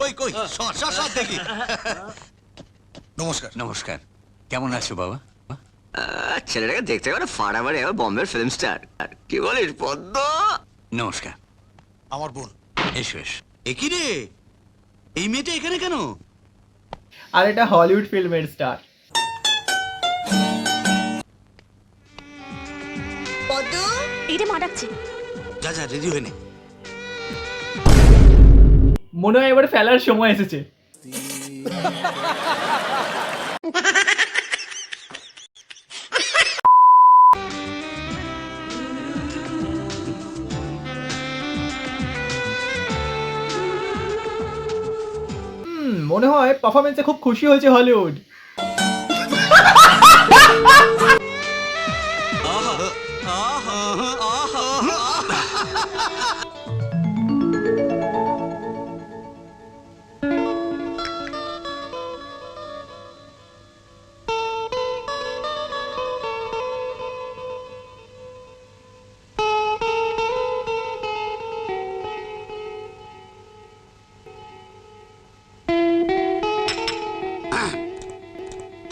কই কই সর দেখি। নমস্কার। নমস্কার, কেমন আছো বাবা? ছেলেটাকে দেখতে গেলে ফাটাফাটি এবার বম্বের ফিল্ম স্টার। কি বলিস পদ্ম? নমস্কার। আমার বোন। এসো এসো। একই রে, এই মেয়েটা এখানে কেন? আর এটা হলিউড ফিল্মের স্টার। পদ্ম, এইটা মা ডাকছে। যা যা রেডি হয়ে নে। মনে হয় এবার ফেলার সময় এসেছে। মনে হয় পারফরমেন্সে খুব খুশি হয়েছে হলিউড।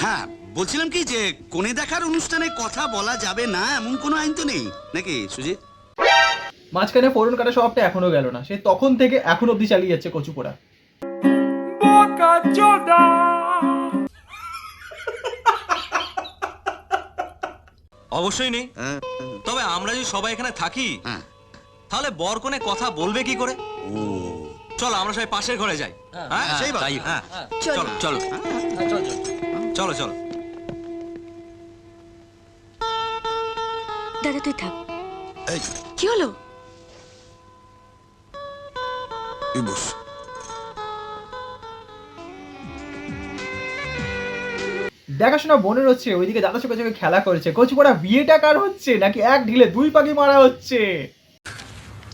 হ্যাঁ, বলছিলাম কি যে কোণে দেখার অনুষ্ঠানে কথা বলা যাবে না এমন কোনো আইন তো নেই নাকি সুজিত? মাঝখানে ফোরন কাটা স্বভাবটা এখনো গেল না, সে তখন থেকে এখন অবধি চালিয়ে যাচ্ছে কচু পোড়া। অবশ্যই নেই, তবে আমরা যদি সবাই এখানে থাকি হ্যাঁ। তাহলে বর কনে কথা বলবে কি করে? ও চলো আমরা সবাই পাশের ঘরে যাই। হ্যাঁ সেই ভালো। তাই, হ্যাঁ চলো। চলো চলো চলো চলো। দাদা তুই থাক। এই কি হলো? তুই বস। দেখাশোনা বোনের হচ্ছে, ওইদিকে দাদা চোখে চোখে খেলা করছে। কচু পোড়া বিয়েটা কার হচ্ছে নাকি এক ঢিলে দুই পাখি মারা হচ্ছে?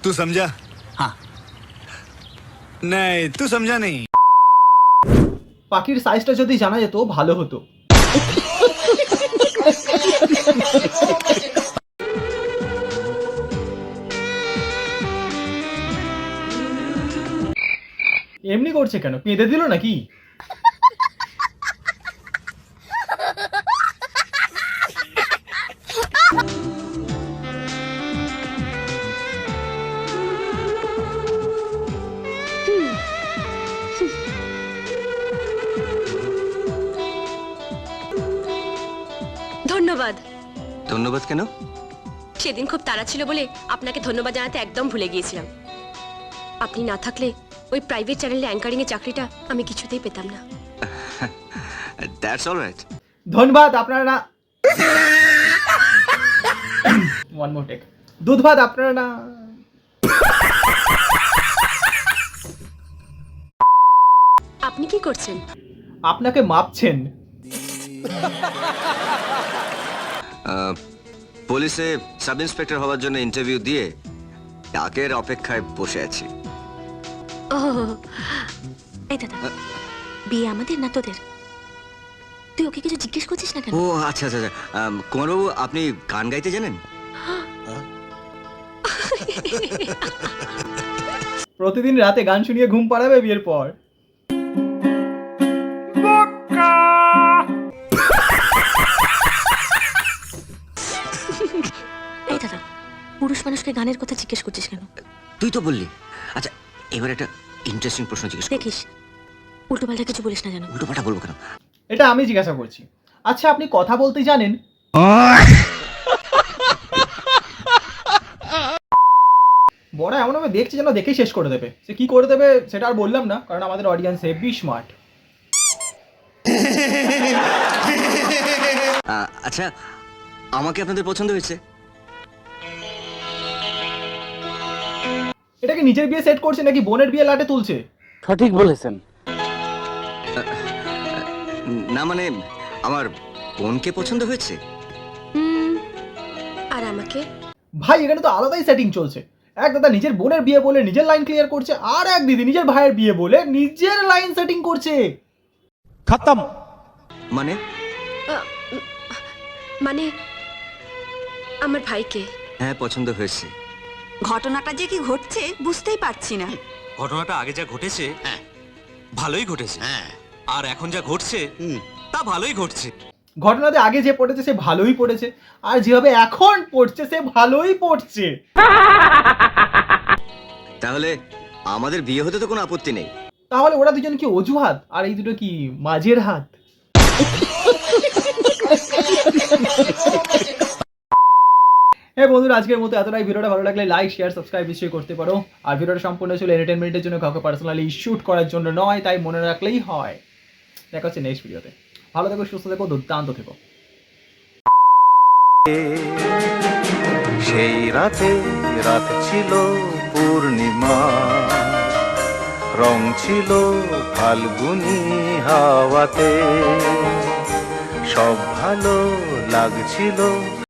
तू समझा? हाँ। नहीं, तू समझा नहीं। পাখির সাইজটা যদি জানা যেত ভালো হতো। এমনি করছে কেন? পেঁদে দিল নাকি? ধন্যবাদ। ধন্যবাদ কেন? সেদিন খুব তাড়া ছিল বলে আপনাকে ধন্যবাদ জানাতে একদম ভুলে গিয়েছিলাম। আপনি না থাকলে ওই প্রাইভেট চ্যানেলে অ্যাঙ্কারিং এর চাকরিটা আমি কিছুতেই পেতাম না। That's all right. ধন্যবাদ আপনারা না। One more take. দুধ ভাত আপনারা না। আপনি কি করছেন? আপনাকে মাপছেন। পুলিশে সাব ইন্সপেক্টর হওয়ার জন্য ইন্টারভিউ দিয়ে ডাকের অপেক্ষায় বসে আছি। ও এই দাদা, বিয়ে আমাদের না তোদের? তুই ওকে কিছু জিজ্ঞেস করছিস না কেন? ও আচ্ছা আচ্ছা আচ্ছা। কুমারবাবু, আপনি গান গাইতে জানেন? প্রতিদিন রাতে গান শুনিয়ে ঘুম পাড়াবে বিয়ের পর। এই দাদা, পুরুষ মানুষকে গানের কথা জিজ্ঞেস করছিস কেন? তুই তো বললি। আচ্ছা, এবার একটা ইন্টারেস্টিং প্রশ্ন জিজ্ঞেস করি। দেখিস উল্টোপাল্টা কিছু বলিস না যেন। উল্টোপাল্টা বলবো কেন? এটা আমি জিজ্ঞাসা করছি। আচ্ছা, আপনি কথা বলতে জানেন? বড় এমন ভাবে দেখছে যেন দেখেই শেষ করে দেবে। সে কি করে দেবে সেটা আর বললাম না, কারণ আমাদের অডিয়েন্স হেভি স্মার্ট। আচ্ছা, আমাকে আপনাদের পছন্দ হয়েছে? এটা কি নিজের বিয়ে সেট করছে নাকি বোনের বিয়ে লাটে তুলছে? সঠিক বলেছেন। না মানে, আমার বোনকে পছন্দ হয়েছে। আর আমাকে? ভাই, এখানে তো আলাদাই সেটিং চলছে। এক দাদা নিজের বোনের বিয়ে বলে নিজের লাইন ক্লিয়ার করছে, আর এক দিদি নিজের ভাইয়ের বিয়ে বলে নিজের লাইন সেটিং করছে। খতম। মানে? মানে আমার ভাইকে। হ্যাঁ, পছন্দ হয়েছে। ঘটনাটা যে কি ঘটছে বুঝতেই পারছি না। ঘটনাটা আগে যা ঘটেছে ভালোই ঘটেছে হ্যাঁ আর এখন যা ঘটছে হুম। তা ভালোই ঘটছে। ঘটনাতে আগে যে পড়েছে সে ভালোই পড়েছে, আর যেভাবে এখন পড়ছে সে ভালোই পড়ছে। তাহলে আমাদের বিয়ে হতে তো কোনো আপত্তি নেই। তাহলে ওরা দুজন কি অজুহাত আর এই দুটো কি মাঝের হাত? হ্যাঁ বন্ধুরা, আজকের মতো এতটাই। ভিডিওটা ভালো লাগলে লাইক শেয়ার সাবস্ক্রাইব নিশ্চয়ই করতে পারো। আর ভিডিওটা সম্পূর্ণ ছিল এন্টারটেনমেন্টের জন্য, কাউকে পার্সোনালি শুট করার জন্য নয়, তাই মনে রাখলেই হয়। দেখা হচ্ছে নেক্সট ভিডিওতে। ভালো থেকো, সুস্থ থেকো, দুর্দান্ত থেকো। সেই রাতে রাত ছিল পূর্ণিমা, রং ছিল ফাল্গুনি হাওয়াতে, সব ভালো লাগছিল।